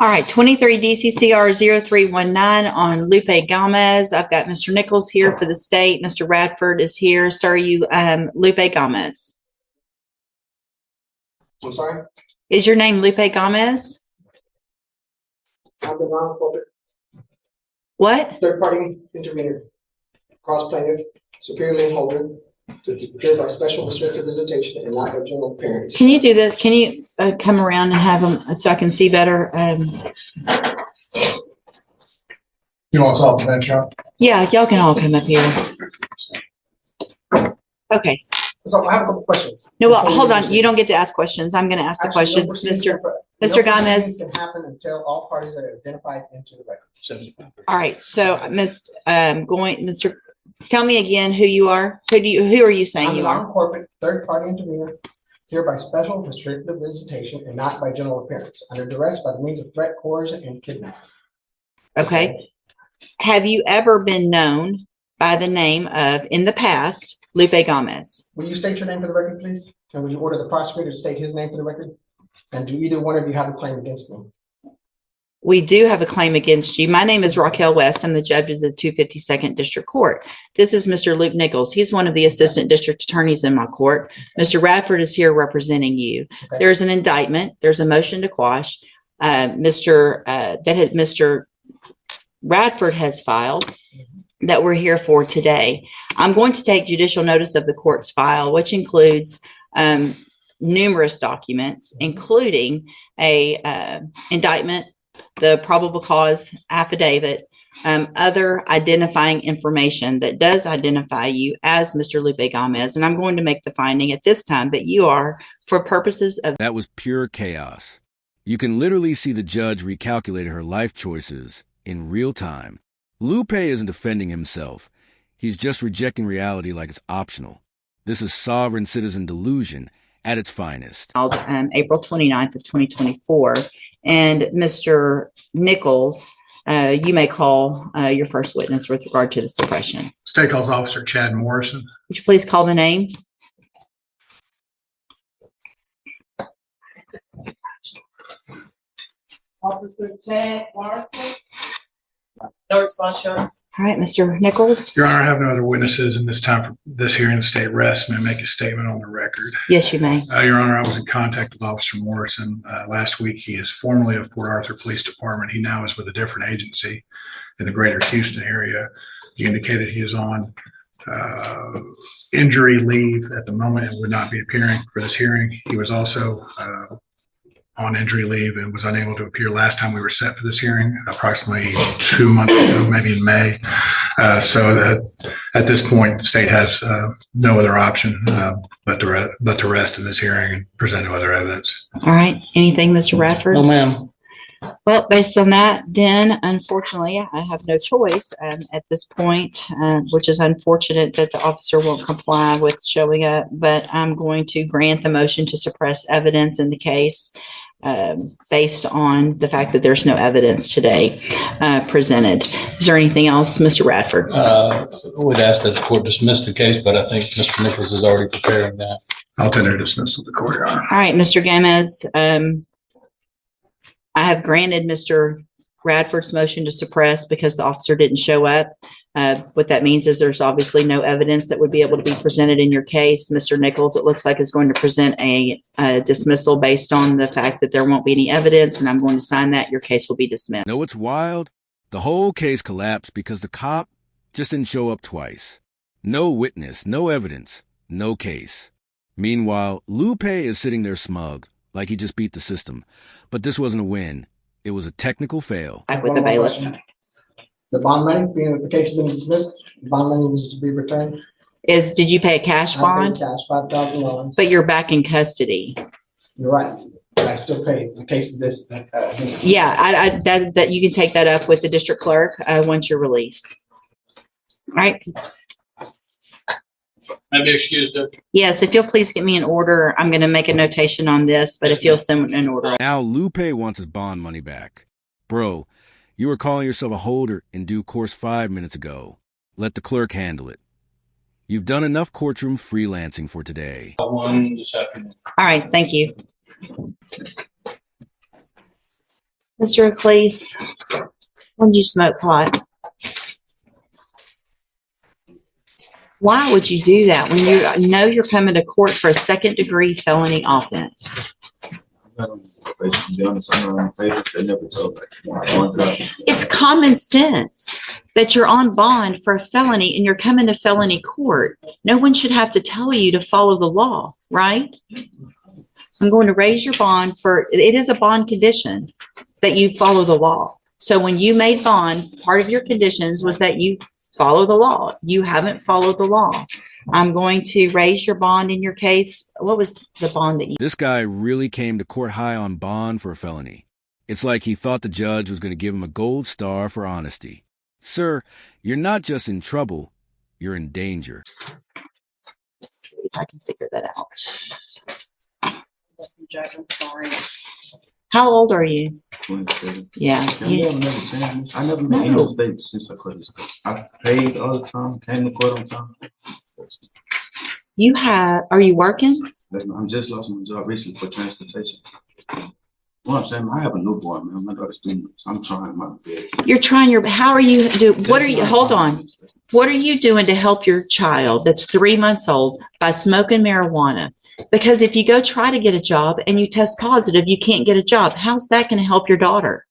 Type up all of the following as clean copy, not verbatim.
All right, 23 DCCR 0319 on Lupe Gomez. I've got Mr. Nichols here for the state. Mr. Radford is here. Sir, Lupe Gomez. I'm sorry? Is your name Lupe Gomez? I'm the non-corporate What? third-party intervener, cross-plaintiff, superior lien holder, to appear by special restricted visitation and not by general appearance. Can you do this? Can you come around and have them so I can see better? You want us off the bench, John? Yeah, y'all can all come up here. Okay. So I have a couple questions. No, well, hold on. You don't get to ask questions. I'm going to ask the questions, Mr. Gomez. Can happen until all parties are identified into the record. All right. So, Mr. Tell me again who you are. Who are you saying I'm you a are? non-corporate third-party intervener, here by special restricted visitation and not by general appearance, under duress by the means of threat, coercion, and kidnapping. Okay. Have you ever been known by the name of, in the past, Lupe Gomez? Will you state your name for the record, please? And will you order the prosecutor to state his name for the record? And do either one of you have a claim against me? We do have a claim against you. My name is Raquel West. I'm the judge of the 252nd District Court. This is Mr. Luke Nichols. He's one of the assistant district attorneys in my court. Mr. Radford is here representing you. Okay. There's an indictment. There's a motion to quash. Mr. Radford has filed that we're here for today. I'm going to take judicial notice of the court's file, which includes numerous documents, including a indictment, the probable cause affidavit, other identifying information that does identify you as Mr. Lupe Gomez. And I'm going to make the finding at this time that you are, for purposes of— That was pure chaos. You can literally see the judge recalculate her life choices in real time. Lupe isn't defending himself. He's just rejecting reality like it's optional. This is sovereign citizen delusion at its finest. April 29th of 2024. And Mr. Nichols, you may call your first witness with regard to the suppression. State calls Officer Chad Morrison. Would you please call the name? Officer Chad Morrison. No response, Your Honor. All right, Mr. Nichols. Your Honor, I have no other witnesses in this time for this hearing. The state rests. May I make a statement on the record? Yes, you may. Your Honor, I was in contact with Officer Morrison last week. He is formerly of Port Arthur Police Department. He now is with a different agency in the greater Houston area. He indicated he is on injury leave at the moment and would not be appearing for this hearing. He was also on injury leave and was unable to appear last time we were set for this hearing, approximately 2 months ago, maybe in May. So that at this point, the state has no other option but to rest in this hearing and present no other evidence. All right. Anything, Mr. Radford? No, ma'am. Well, based on that, then, unfortunately, I have no choice at this point, which is unfortunate that the officer won't comply with showing up, but I'm going to grant the motion to suppress evidence in the case based on the fact that there's no evidence today presented. Is there anything else, Mr. Radford? We'd ask that the court dismiss the case, but I think Mr. Nichols is already preparing that. I'll tender dismissal of the court, Your Honor. All right, Mr. Gomez, I have granted Mr. Radford's motion to suppress because the officer didn't show up. What that means is there's obviously no evidence that would be able to be presented in your case. Mr. Nichols, it looks like, is going to present a dismissal based on the fact that there won't be any evidence, and I'm going to sign that. Your case will be dismissed. Know what's wild? The whole case collapsed because the cop just didn't show up twice. No witness, no evidence, no case. Meanwhile, Lupe is sitting there smug, like he just beat the system. But this wasn't a win. It was a technical fail. Back with the bailiff. The bond money, being that the case has been dismissed, the bond money was to be returned. Did you pay a cash I bond? paid cash, $5,000. But you're back in custody. You're right. But I still pay. The case is this. Yeah, that you can take that up with the district clerk once you're released. All right. May I be excused? Yes, if you'll please get me an order. I'm going to make a notation on this, but if you'll send an order. Now Lupe wants his bond money back. Bro, you were calling yourself a holder in due course 5 minutes ago. Let the clerk handle it. You've done enough courtroom freelancing for today. One this afternoon. All right, thank you. Mr. Escalates, when did you smoke pot? Why would you do that when you know you're coming to court for a second-degree felony offense? It's common sense that you're on bond for a felony and you're coming to felony court. No one should have to tell you to follow the law, right? I'm going to raise your bond it is a bond condition that you follow the law. So when you made bond, part of your conditions was that you follow the law. You haven't followed the law. I'm going to raise your bond in your case. What was the bond that you... This guy really came to court high on bond for a felony. It's like he thought the judge was going to give him a gold star for honesty. Sir, you're not just in trouble, you're in danger. Let's see if I can figure that out. I'm sorry. How old are you? 27. Yeah. I never made any mistakes since I quit this. I paid all the time, came to court on time. Are you working? I'm just lost my job recently for transportation. What I'm saying, I have a newborn, man. My daughter's 3 months. I'm trying my best. You're trying how are you hold on. What are you doing to help your child that's 3 months old by smoking marijuana? Because if you go try to get a job and you test positive, you can't get a job. How's that going to help your daughter?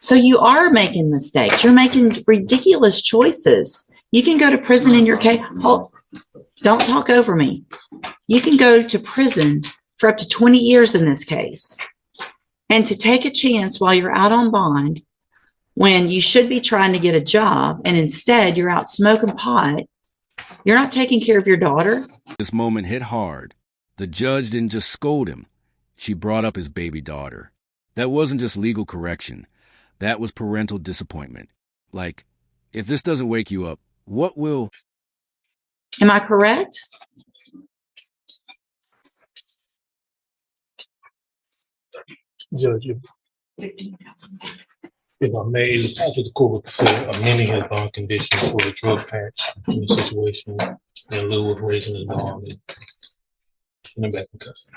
So you are making mistakes. You're making ridiculous choices. You can go to prison in your case. Don't talk over me. You can go to prison for up to 20 years in this case. And to take a chance while you're out on bond, when you should be trying to get a job, and instead you're out smoking pot, you're not taking care of your daughter. This moment hit hard. The judge didn't just scold him. She brought up his baby daughter. That wasn't just legal correction. That was parental disappointment. Like, if this doesn't wake you up, what will? Am I correct? Judge, if I may, the patch of the court would consider amending his bond condition for a drug patch in the situation in lieu of raising his bond and back in custody.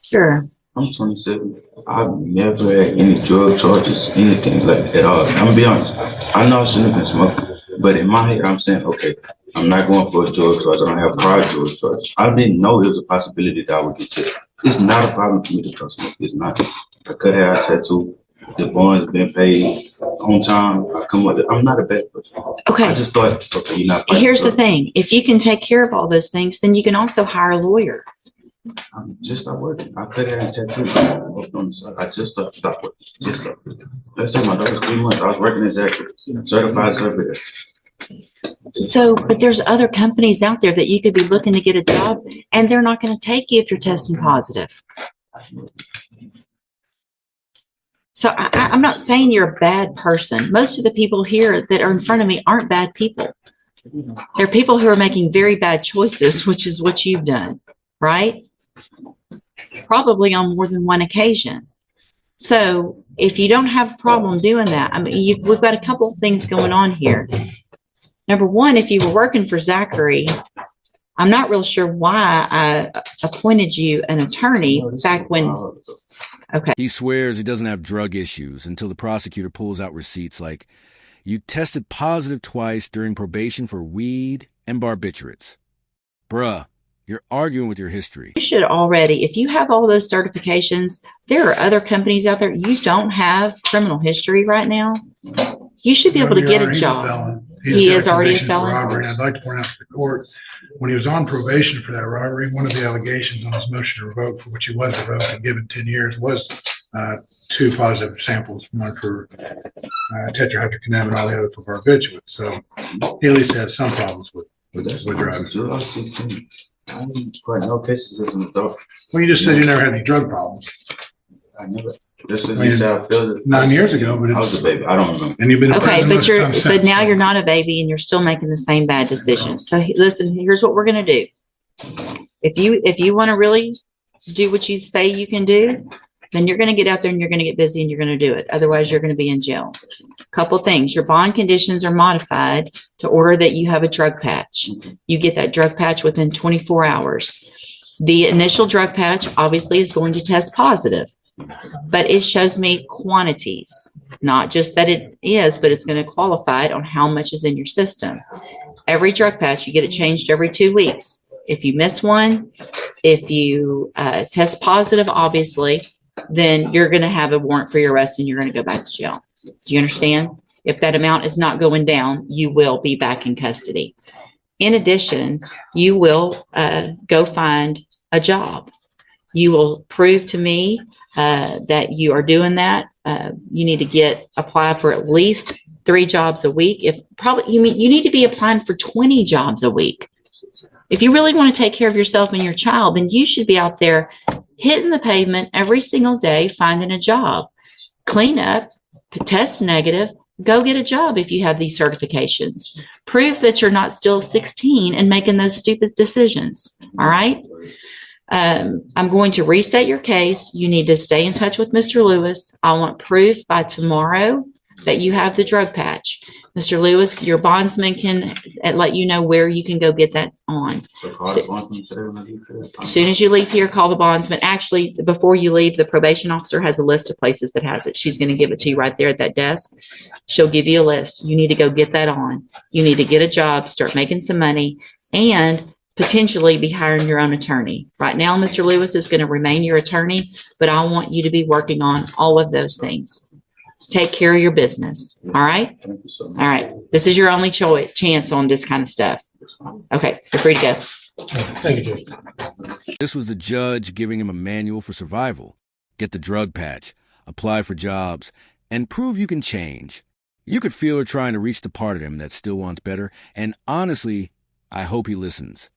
Sure. I'm 27. I've never had any drug charges, anything like at all. I'm gonna be honest. I know I shouldn't have been smoking, but in my head, I'm saying, okay, I'm not going for a drug charge. I don't have prior drug charge. I didn't know it was a possibility that I would get to. It's not a problem for me to start smoking. It's not. I could have a tattoo. The bond's been paid on time. I'm not a bad person. Okay. I just thought, okay, you're not. Here's the thing. If you can take care of all those things, then you can also hire a lawyer. I'm just not working. I could have a tattoo. I just stopped working. Just stopped. Let's say my daughter's 3 months. I was working as a certified surveyor. So, but there's other companies out there that you could be looking to get a job, and they're not going to take you if you're testing positive. So I'm not saying you're a bad person. Most of the people here that are in front of me aren't bad people. They're people who are making very bad choices, which is what you've done, right? Probably on more than one occasion. So if you don't have a problem doing that, I mean, we've got a couple of things going on here. Number one, if you were working for Zachary, I'm not real sure why I appointed you an attorney back when. Okay. He swears he doesn't have drug issues until the prosecutor pulls out receipts like, you tested positive twice during probation for weed and barbiturates. Bruh, you're arguing with your history. You should already, if you have all those certifications, there are other companies out there. You don't have criminal history right now. You should be able to get a job. He is already a felon. Robbery. I'd like to point out to the court, when he was on probation for that robbery, one of the allegations on his motion to revoke, for which he was revoked and given 10 years, was 2 positive samples, one for tetrahydrocannabinol and all the other for barbiturates. So he at least has some problems with drugs. I was 16. I didn't quite know cases as an adult. Well, you just said you never had any drug problems. I never. Just as you said, I felt it. 9 years ago, but I was a baby. I don't remember. And you've been Okay, but now you're not a baby and you're still making the same bad decisions. So listen, here's what we're going to do. If you want to really do what you say you can do, then you're going to get out there and you're going to get busy and you're going to do it. Otherwise, you're going to be in jail. Couple things. Your bond conditions are modified to order that you have a drug patch. You get that drug patch within 24 hours. The initial drug patch obviously is going to test positive, but it shows me quantities, not just that it is, but it's going to qualify it on how much is in your system. Every drug patch, you get it changed every 2 weeks. If you miss one, if you test positive, obviously, then you're going to have a warrant for your arrest and you're going to go back to jail. Do you understand? If that amount is not going down, you will be back in custody. In addition, you will go find a job. You will prove to me that you are doing that. You need to apply for at least 3 jobs a week. You need to be applying for 20 jobs a week. If you really want to take care of yourself and your child, then you should be out there hitting the pavement every single day, finding a job. Clean up, test negative, go get a job if you have these certifications. Prove that you're not still 16 and making those stupid decisions. All right? I'm going to reset your case. You need to stay in touch with Mr. Lewis. I want proof by tomorrow that you have the drug patch. Mr. Lewis, your bondsman can let you know where you can go get that on. As soon as you leave here, call the bondsman. Actually, before you leave, the probation officer has a list of places that has it. She's going to give it to you right there at that desk. She'll give you a list. You need to go get that on. You need to get a job, start making some money, and potentially be hiring your own attorney. Right now, Mr. Lewis is going to remain your attorney, but I want you to be working on all of those things. Take care of your business. All right? Thank you so much. All right. This is your only chance on this kind of stuff. Okay. You're free to go. Thank you, Judge. This was the judge giving him a manual for survival. Get the drug patch, apply for jobs, and prove you can change. You could feel her trying to reach the part of him that still wants better, and honestly, I hope he listens.